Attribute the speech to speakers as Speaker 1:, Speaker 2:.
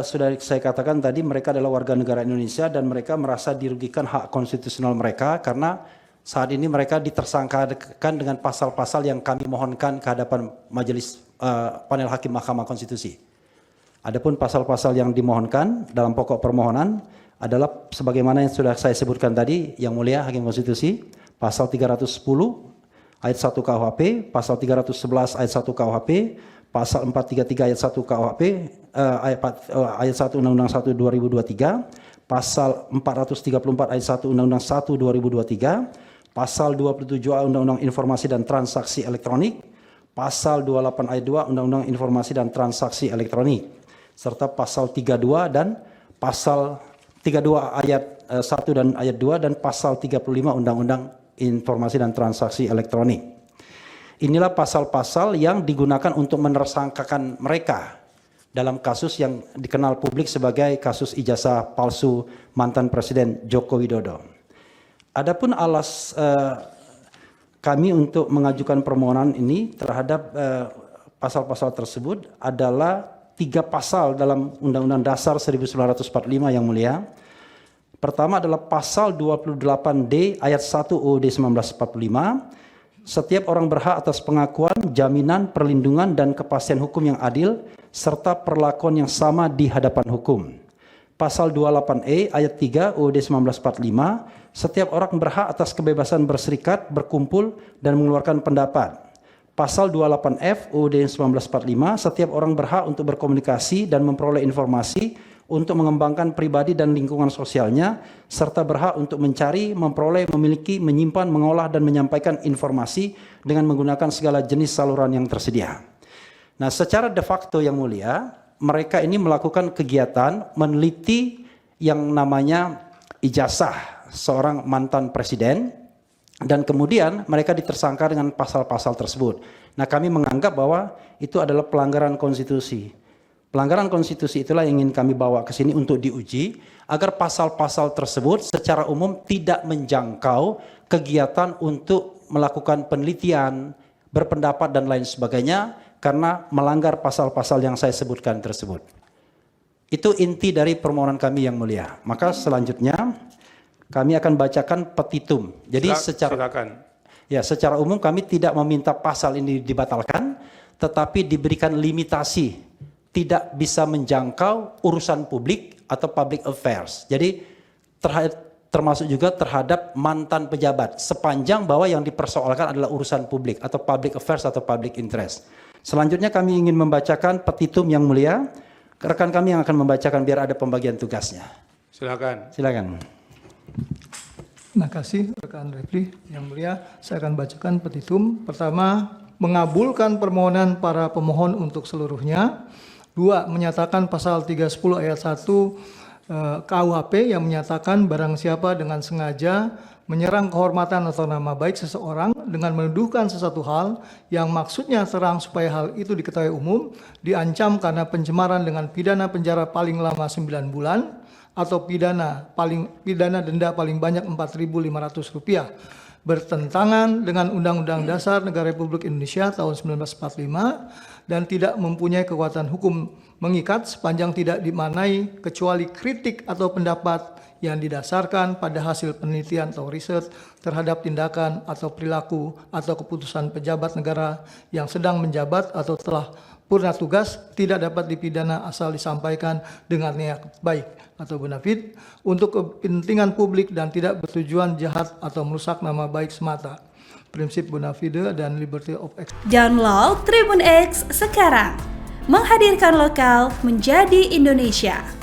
Speaker 1: sudah saya katakan tadi, mereka adalah warga negara Indonesia dan mereka merasa dirugikan hak konstitusional mereka karena saat ini mereka ditersangkakan dengan pasal-pasal yang kami mohonkan ke hadapan majelis panel hakim Mahkamah Konstitusi. Adapun pasal-pasal yang dimohonkan dalam pokok permohonan adalah sebagaimana yang sudah saya sebutkan tadi, Yang Mulia Hakim Konstitusi, pasal 310 ayat 1 KUHP, pasal 311 ayat 1 KUHP, pasal 433 ayat 1 KUHP, ayat 1 Undang-Undang 1 2023, pasal 434 ayat 1 Undang-Undang 1 2023, pasal 27A Undang-Undang Informasi dan Transaksi Elektronik, pasal 28 ayat 2 Undang-Undang Informasi dan Transaksi Elektronik, serta pasal 32 dan pasal 32 ayat 1 dan ayat 2 dan pasal 35 Undang-Undang Informasi dan Transaksi Elektronik. Inilah pasal-pasal yang digunakan untuk menersangkakan mereka dalam kasus yang dikenal publik sebagai kasus ijazah palsu mantan Presiden Joko Widodo. Adapun kami untuk mengajukan permohonan ini terhadap pasal-pasal tersebut adalah 3 pasal dalam Undang-Undang Dasar 1945 Yang Mulia. Pertama adalah pasal 28D ayat 1 UUD 1945. Setiap orang berhak atas pengakuan, jaminan, perlindungan, dan kepastian hukum yang adil, serta perlakuan yang sama di hadapan hukum. Pasal 28E ayat 3 UUD 1945, setiap orang berhak atas kebebasan berserikat, berkumpul, dan mengeluarkan pendapat. Pasal 28F UUD 1945, setiap orang berhak untuk berkomunikasi dan memperoleh informasi untuk mengembangkan pribadi dan lingkungan sosialnya, serta berhak untuk mencari, memperoleh, memiliki, menyimpan, mengolah, dan menyampaikan informasi dengan menggunakan segala jenis saluran yang tersedia. Nah, secara de facto Yang Mulia, mereka ini melakukan kegiatan meneliti yang namanya ijazah seorang mantan presiden, dan kemudian mereka ditersangka dengan pasal-pasal tersebut. Nah, kami menganggap bahwa itu adalah pelanggaran konstitusi. Pelanggaran konstitusi itulah yang ingin kami bawa ke sini untuk diuji, agar pasal-pasal tersebut secara umum tidak menjangkau kegiatan untuk melakukan penelitian, berpendapat, dan lain sebagainya, karena melanggar pasal-pasal yang saya sebutkan tersebut. Itu inti dari permohonan kami Yang Mulia. Maka selanjutnya kami akan bacakan petitum. Jadi secara umum kami tidak meminta pasal ini dibatalkan, tetapi diberikan limitasi, tidak bisa menjangkau urusan publik atau public affairs. Jadi termasuk juga terhadap mantan pejabat, sepanjang bahwa yang dipersoalkan adalah urusan publik atau public affairs atau public interest. Selanjutnya kami ingin membacakan petitum Yang Mulia. Rekan kami yang akan membacakan biar ada pembagian tugasnya. Silakan.
Speaker 2: Terima kasih rekan Refli. Yang Mulia, saya akan bacakan petitum. Pertama, mengabulkan permohonan para pemohon untuk seluruhnya. 2, menyatakan pasal 310 ayat 1 KUHP yang menyatakan barang siapa dengan sengaja menyerang kehormatan atau nama baik seseorang dengan menuduhkan sesuatu hal yang maksudnya terang supaya hal itu diketahui umum, diancam karena pencemaran dengan pidana penjara paling lama 9 bulan atau pidana denda paling banyak Rp4.500, bertentangan dengan Undang-Undang Dasar Negara Republik Indonesia tahun 1945 dan tidak mempunyai kekuatan hukum mengikat sepanjang tidak dimaknai kecuali kritik atau pendapat yang didasarkan pada hasil penelitian atau riset terhadap tindakan atau perilaku atau keputusan pejabat negara yang sedang menjabat atau telah purna tugas, tidak dapat dipidana asal disampaikan dengan niat baik atau bonafide untuk kepentingan publik dan tidak bertujuan jahat atau merusak nama baik semata. Prinsip bonafide dan liberty of expression.
Speaker 3: Download Tribun X sekarang, menghadirkan lokal menjadi Indonesia.